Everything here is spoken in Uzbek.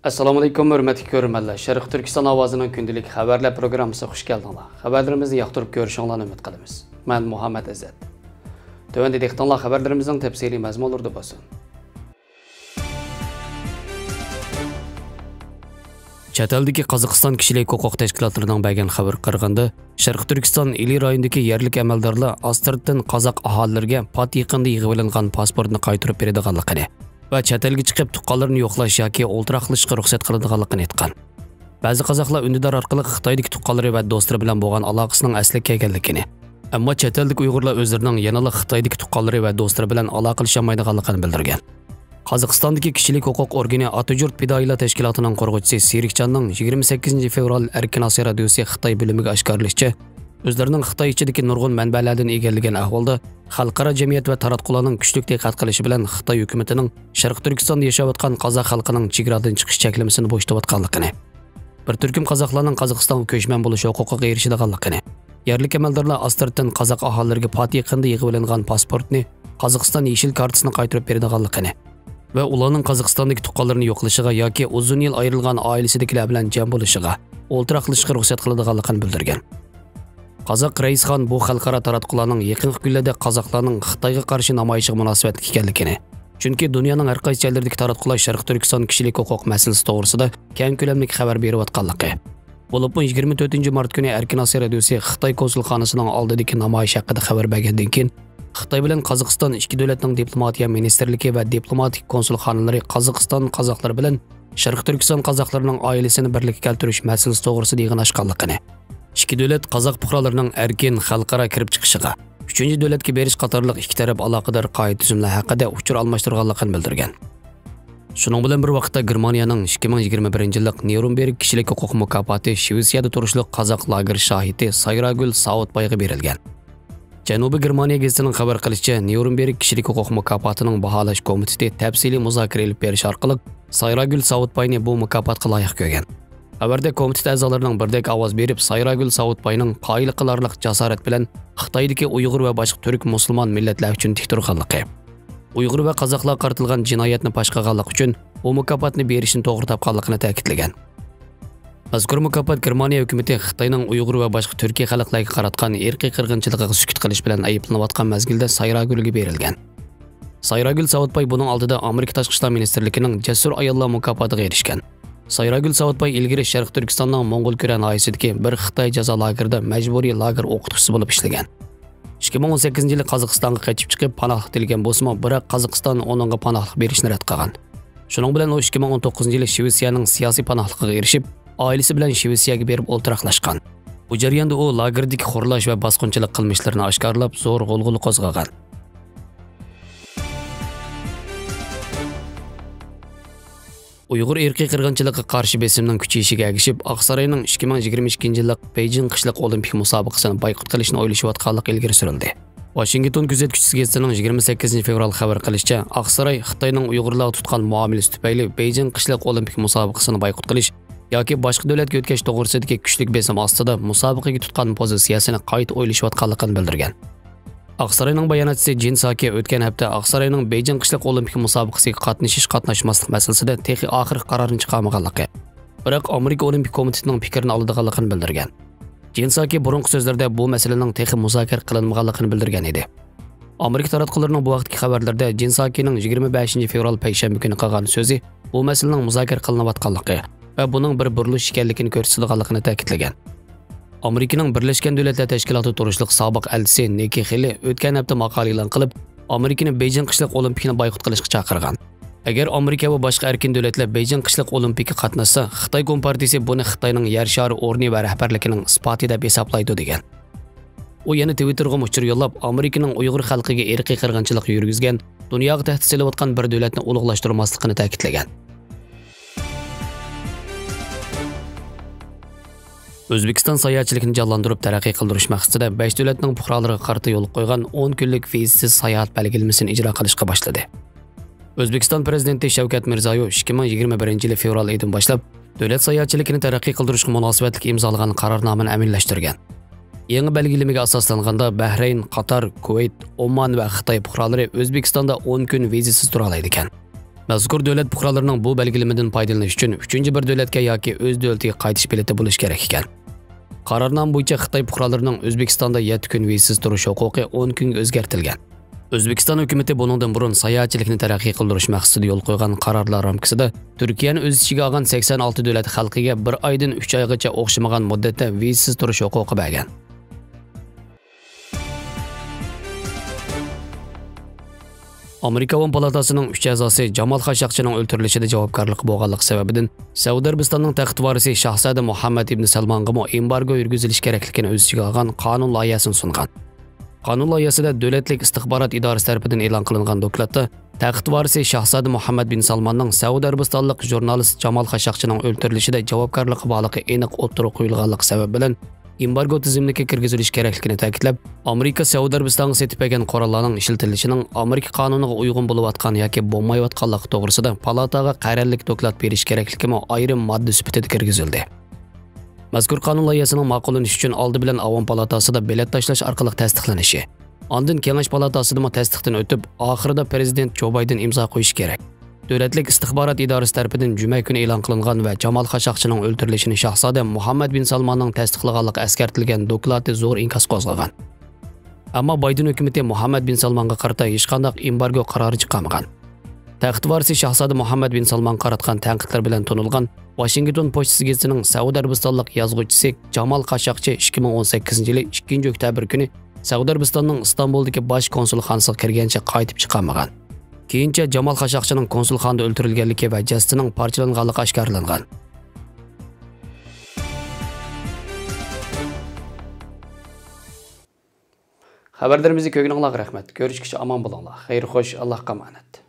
Assalomu alaykum hurmatli ko'ruvchilar. Sharq Turkiston ovozining kundalik xabarlar programmasiga xush keldinglar. Xabarlarimizni yoqtirib ko'rishinglarni umid qilamiz. Men Muhammad Azzat. Tövəndə dehqonlar xabarlarimizning tafsiliy mazmunlarida bo'lsin. Chet eldagi Qozog'iston kishilik huquq tashkilotlarining bergan xabar qaraganda, Sharq Turkiston ili rayonidagi yerlik amaldorlar Astardan qozoq aholilariga pat yaqinda yig'ib olingan pasportni qaytarib beradiganligini va chet elga chiqib tuqqanlarni yo'qlash yoki o'ltiraqlashga ruxsat qiladiganligini aytgan. Ba'zi qozoqlar undidar orqali Xitoydagi tuqqanlari va do'stlari bilan bo'lgan aloqasining asliga kelganligini, ammo chet ellik Uyg'urlar o'zlarining yanada Xitoydagi tuqqanlari va do'stlari bilan aloqalasholmaydiganligini bildirgan. Qozog'istondagi kishilik huquq organi Atajurt Fidoyilar tashkilotining qo'rg'uvchisi Serikchanning 28 fevral Erkin Osiyo radiosi Xitoy bo'limiga oshkorlashicha, o'zlarining Xitoy ichidagi nurg'un manbalardan egallagan ahvolda xalqaro jamiyat va taratqularning kuchli diqqat qilishi bilan Xitoy hukumatining Sharq Turkistonda yashayotgan qozoq xalqining chegaradan chiqish cheklamasini bo'shatayotganligini, bir turkum qozoqlarning Qozog'istonga ko'chman bo'lish huquqiga erishadiganligini, yerlik amaldorlar Astardan qozoq aholilariga pat yaqinda yig'ib olingan pasportni Qozog'iston yeshil kartasini qaytarib beradiganligini va ularning Qozog'istondagi tuqqanlarini yo'qlashiga yoki uzun yil ayrilgan oilasidagilar bilan jam bo'lishiga, o'ltiraqlashga ruxsat qiladiganligini bildirgan. Qozoq Raisxon bu xalqaro taratqularning yaqinqi kunlarda qozoqlarning Xitoyga qarshi namoyishiga munosabatli ekanligini, chunki dunyoning har qaysi joylaridagi taratqular Sharq Turkiston kishilik huquq masalasi to'g'risida keng ko'lamli xabar berayotganligi. Bo'lib 24-mart kuni Erkin Osiyo radiosi Xitoy konsulxonasining oldidagi namoyish haqida xabar bergandan keyin Xitoy bilan Qozog'iston ikki davlatning diplomatiya ministerligi va diplomatik konsulxonalari Qozog'iston qozoqlari bilan Sharq Turkiston qozoqlarining oilasini birlikka keltirish masalasi to'g'risida yig'in ochganligini, ikki davlat qozoq fuqarolarining erkin xalqaro kirib chiqishiga, uchinchi davlatga berish qatorliq ikki taraf aloqador qoida tuzumlar haqida uchur almashtirganligini bildirgan. Shuning bilan bir vaqtda Germaniyaning 2021-yillik Nuremberg kishilik huquq mukofoti Shvetsiyada turishliq qozoq lager shohidi Sayragul Saudbayga berilgan. Janubiy Germaniya gazetining xabar qilishicha, Nuremberg kishilik huquq mukofotining baholash komiteti tafsiliy muzokara olib berish orqali Sayragul Saudbayni bu mukofotga loyiq ko'rgan. Xabarda komitet a'zolarining birdek ovoz berib, Sayragul Saudbayning qoyil qilarliq jasorat bilan Xitoydagi Uyg'ur va boshqa turk musulmon millatlar uchun tik turganligi, Uyg'ur va qozoqlar qaratilgan jinoyatni fosh qilganlik uchun bu mukofotni berishni to'g'ri topganligini ta'kidlagan. Mazkur mukofot Germaniya hukumati Xitoyning Uyg'ur va boshqa turkiy xalqlarga qaratgan irqiy qirg'inchiligiga sukut qilish bilan ayblanayotgan mazgilda Sayragulga berilgan. Sayragul Saudbay buning oldida Amerika tashqi ishlar ministrligining Jasur ayollar mukofotiga erishgan. Sayragul Saudbay ilgari Sharq Turkistonning Mo'ng'ul-Ko'ran oilasidagi bir Xitoy jazo lagerida majburiy lager o'qituvchisi bo'lib ishlagan. 2018-yili Qozog'istonga qochib chiqib panohlik tilgan bo'lsa-mu, biroq Qozog'iston uningga panohlik berishni rad qilgan. Shuning bilan u 2019-yili Shvetsiyaning siyosiy panohligiga erishib, oilasi bilan Shvetsiyaga berib o'ltiraqlashgan. Bu jarayonda u lagerdagi xo'rlash va bosqinchilik qilmishlarini oshkorlab, zo'r g'ulg'ula qo'zg'agan. Uyg'ur irqiy qirg'inchiligiga qarshi besimning kuchayishiga ergishib, Oqsaroyning 2022-yillik Beijing qishliq olimpik musobaqasini boykot qilishni o'ylashayotganligi ilgari surildi. Washington kuzatuvchisi gazetining 28 fevral xabar qilishicha, Oqsaroy Xitoyning Uyg'urlarga tutgan muomalasi tufayli Beijing qishliq olimpik musobaqasini boykot qilish yoki boshqa davlatga o'tkazish to'g'risidagi kuchli besim ostida musobaqaga tutgan pozitsiyasini qayta o'ylashayotganligini bildirgan. Oqsaroyning bayonotchisi Jin Saki o'tgan hafta Oqsaroyning Beijing qishliq olimpik musobaqasiga qatnashmaslik masalasida texnik oxirgi qarorni chiqarmaganligi, biroq Amerika Olimpik komitetining fikrini oladiganligini bildirgan. Jin Saki burungi so'zlarda bu masalaning texnik muzokara qilinmaganligini bildirgan edi. Amerika taratqullarining bu vaqtdagi xabarlarda Jin Sakining 25 fevral payshanba kuni qilgan so'zi bu masalaning muzokara qilinayotganligi va buning bir burilish ekanligini ko'rsatadiganligini ta'kidlagan. Amerikaning Birlashgan Davlatlar Tashkiloti turishliq sobiq elchisi Nikki Haley o'tgan hafta maqola e'lon qilib, Amerikani Beijing qishliq olimpikni boykot qilishga chaqirgan. Agar Amerika va boshqa erkin davlatlar Beijing qishliq olimpikka qatnashsa, Xitoy Kompartiyasi buni Xitoyning yer shari o'rni va rahbarligining isboti deb hisoblaydi degan. U yana Twitterga muchur yo'llab, Amerikaning Uyg'ur xalqiga irqiy qirg'inchilik yurgizgan, dunyoga tahdid solayotgan bir davlatni ulug'lashtirmasligini ta'kidlagan. O'zbekiston sayohatchilikni jonlantirib taraqqiy qildirish maqsadida 5 davlatning fuqarolariga qarata yo'l qo'ygan 10 kunlik vizasiz sayohat belgilamasini ijro qilishga boshladi. O'zbekiston prezidenti Shavkat Mirziyoyev 2021-yil fevral oyidan boshlab davlat sayohatchiligini taraqqiy qildirishga munosabatli imzolagan qarornomani amalashtirgan. Yangi belgilamaga asoslanganda Bahrayn, Qatar, Kuvayt, Oman va Xitoy fuqarolari O'zbekistonda 10 kun vizasiz tura oladi ekan. Mazkur davlat fuqarolarining bu belgilamadan foydalanish uchun 3-bir davlatga yoki o'z davlatiga qaytish bileti bo'lish kerak ekan. Qarornoma bo'yicha Xitoy fuqarolarining O'zbekistonda 7 kun vizasiz turish huquqi 10 kunga o'zgartirilgan. O'zbekiston hukumatı buningdan burun sayohatchilikni taraqqiy qildirish maqsadida yo'l qo'ygan qarorlar ramkasida Turkiyani o'z ichiga olgan 86 davlat xalqiga 1 oydan 3 oygacha o'xshamagan muddatda vizasiz turish huquqi bergan. Amerika Avam palatasining 3 a'zosi Jamal Khashoggining o'ldirilishida javobgarlik bo'lganlik sababidan Saudiya Arabistonining taxt varisi Shahzoda Muhammad ibn Salmonga embargo yurgizilish kerakligini o'z ichiga olgan qonun loyihasini sungan. Qonun loyihasida Davlatlik istixborot idorasi tomonidan e'lon qilingan dokladda taxt varisi Shahzoda Muhammad bin Salmonning Saudiya Arabistonlik jurnalist Jamal Khashoggining o'ldirilishida javobgarligi borligi aniq o'tirib qo'yilganlik sababi bilan embargo tizimiga kirgizilish kerakligini ta'kidlab, Amerika Saudiya Arabistonga setib bergan qurollarning ishlatilishining Amerika qonuniga uyg'un bo'layotgan yoki bo'lmayotganligi to'g'risida palataga qarorlik doklad berish kerakligi ayrim modda sifatida kirgizildi. Mazkur qonun loyihasining ma'qullanishi uchun oldi bilan Avam palatasida bilet tashlash orqali tasdiqlanishi, ondan Kengash palatasida tasdiqdan o'tib, oxirida prezident Jo Bayden imzo qo'yishi kerak. Davlatlik istixborot idorasi tomonidan juma kuni e'lon qilingan va Jamal Khashoggining o'ldirilishini Shahzoda Muhammad bin Salmonning tasdiqlaganligi eskartilgan dokladi zo'r inkas qo'zg'agan. Ammo Bayden hukumatı Muhammad bin Salmonga qarata hech qanday embargo qarori chiqarmagan. Taxt varisi Shahzoda Muhammad bin Salmon qaratgan tanqidlar bilan tonilgan Washington Post gazetining Saudiya Arabistonlik yozuvchisi Jamal Khashoggi 2018-yili 2-oktyabr kuni Saudiya Arabistonning Istanbuldagi bosh konsulxonasiga kirgancha qaytib chiqarmagan. Keyincha Jamal Khashoggining konsulxonada o'ldirilganligi va jasadining parchalanganligi oshkorlangan. Xabarlarimizni ko'rganingizga rahmat. Ko'rishguncha omon bo'linglar. Xayr xo'sh, Allohga omonat.